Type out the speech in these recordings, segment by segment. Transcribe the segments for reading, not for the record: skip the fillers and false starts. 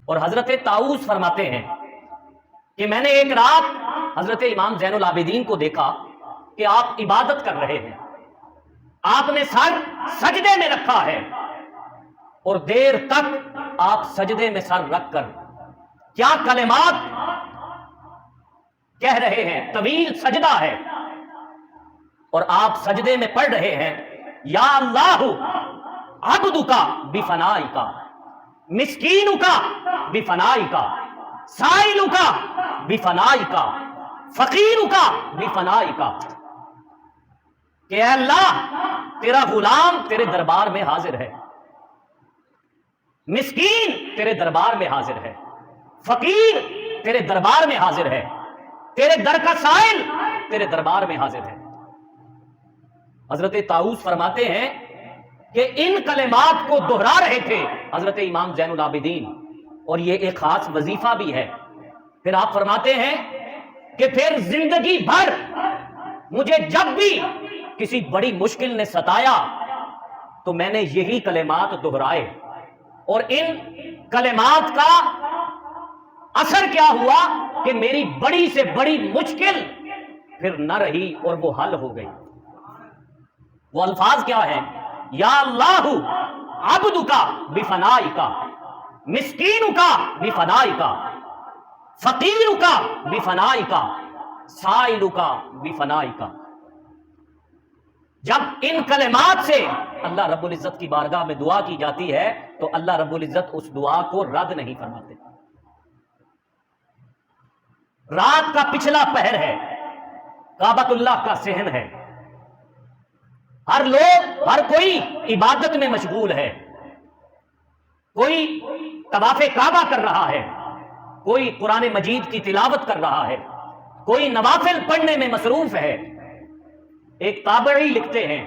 اور حضرت طاؤس فرماتے ہیں کہ میں نے ایک رات حضرت امام زین العابدین کو دیکھا کہ آپ عبادت کر رہے ہیں، آپ نے سر سجدے میں رکھا ہے اور دیر تک آپ سجدے میں سر رکھ کر کیا کلمات کہہ رہے ہیں، طویل سجدہ ہے اور آپ سجدے میں پڑھ رہے ہیں یا اللہ عبدک بفنائک مسکینک بفنائک سائلک بفنائک فقیرک بفنائک، کہ اے اللہ تیرا غلام تیرے دربار میں حاضر ہے، مسکین تیرے دربار میں حاضر ہے، فقیر تیرے دربار میں حاضر ہے، تیرے در کا سائل تیرے دربار میں حاضر ہے۔ حضرت طاؤس فرماتے ہیں کہ ان کلمات کو دہرا رہے تھے حضرت امام زین العابدین، اور یہ ایک خاص وظیفہ بھی ہے۔ پھر آپ فرماتے ہیں کہ پھر زندگی بھر مجھے جب بھی کسی بڑی مشکل نے ستایا تو میں نے یہی کلمات دہرائے، اور ان کلمات کا اثر کیا ہوا کہ میری بڑی سے بڑی مشکل پھر نہ رہی اور وہ حل ہو گئی۔ وہ الفاظ کیا ہیں؟ یا اللہ عبدک بفنائک مسکینک بفنائک فقیرک بفنائک سائلک بفنائک۔ جب ان کلمات سے اللہ رب العزت کی بارگاہ میں دعا کی جاتی ہے تو اللہ رب العزت اس دعا کو رد نہیں فرماتے۔ رات کا پچھلا پہر ہے، کعبۃ اللہ کا صحن ہے، ہر کوئی عبادت میں مشغول ہے، کوئی طواف کعبہ کر رہا ہے، کوئی قرآن مجید کی تلاوت کر رہا ہے، کوئی نوافل پڑھنے میں مصروف ہے۔ ایک تابعی لکھتے ہیں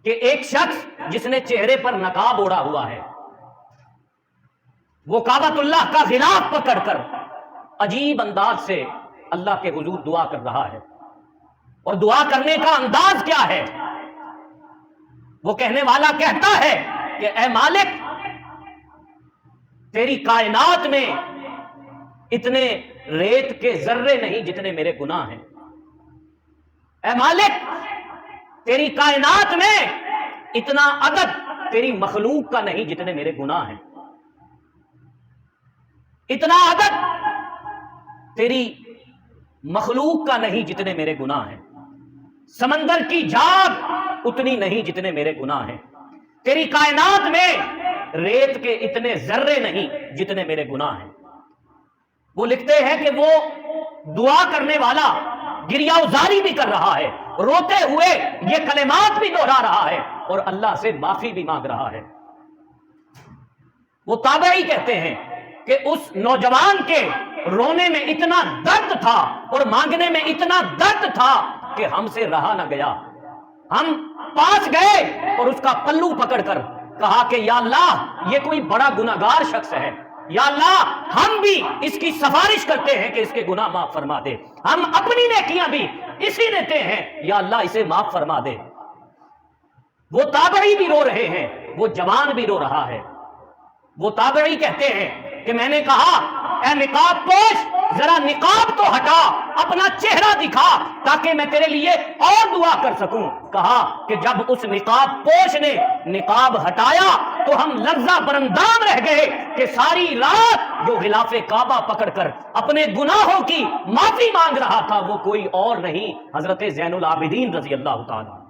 کہ ایک شخص جس نے چہرے پر نقاب اوڑھا ہوا ہے، وہ کعبۃ اللہ کا غلاف پکڑ کر عجیب انداز سے اللہ کے حضور دعا کر رہا ہے، اور دعا کرنے کا انداز کیا ہے؟ وہ کہنے والا کہتا ہے کہ اے مالک تیری کائنات میں اتنے ریت کے ذرے نہیں جتنے میرے گناہ ہیں، اے مالک تیری کائنات میں اتنا عدد تیری مخلوق کا نہیں جتنے میرے گناہ ہیں، اتنا عدد تیری مخلوق کا نہیں جتنے میرے گناہ ہیں، سمندر کی جھاگ اتنی نہیں جتنے میرے گناہ ہیں، تیری کائنات میں ریت کے اتنے ذرے نہیں جتنے میرے گناہ ہیں۔ وہ لکھتے ہیں کہ وہ دعا کرنے والا گریہ وزاری بھی کر رہا ہے، روتے ہوئے یہ کلمات بھی دہرا رہا ہے اور اللہ سے معافی بھی مانگ رہا ہے۔ وہ تابعی کہتے ہیں کہ اس نوجوان کے رونے میں اتنا درد تھا اور مانگنے میں اتنا درد تھا کہ ہم سے رہا نہ گیا، ہم پاس گئے اور اس کا پلو پکڑ کر کہا کہ یا اللہ یہ کوئی بڑا گناہگار شخص ہے، یا اللہ ہم بھی اس کی سفارش کرتے ہیں کہ اس کے گناہ معاف فرما دے، ہم اپنی نیکیاں بھی اسی دیتے ہیں، یا اللہ اسے معاف فرما دے۔ وہ تابعی بھی رو رہے ہیں، وہ جوان بھی رو رہا ہے۔ وہ تابعی کہتے ہیں کہ میں نے کہا اے نقاب پوش ذرا نقاب تو ہٹا، اپنا چہرہ دکھا تاکہ میں تیرے لیے اور دعا کر سکوں۔ کہا کہ جب اس نقاب پوش نے نقاب ہٹایا تو ہم لرزہ برندام رہ گئے کہ ساری رات جو غلاف کعبہ پکڑ کر اپنے گناہوں کی معافی مانگ رہا تھا وہ کوئی اور نہیں، حضرت زین العابدین رضی اللہ تعالیٰ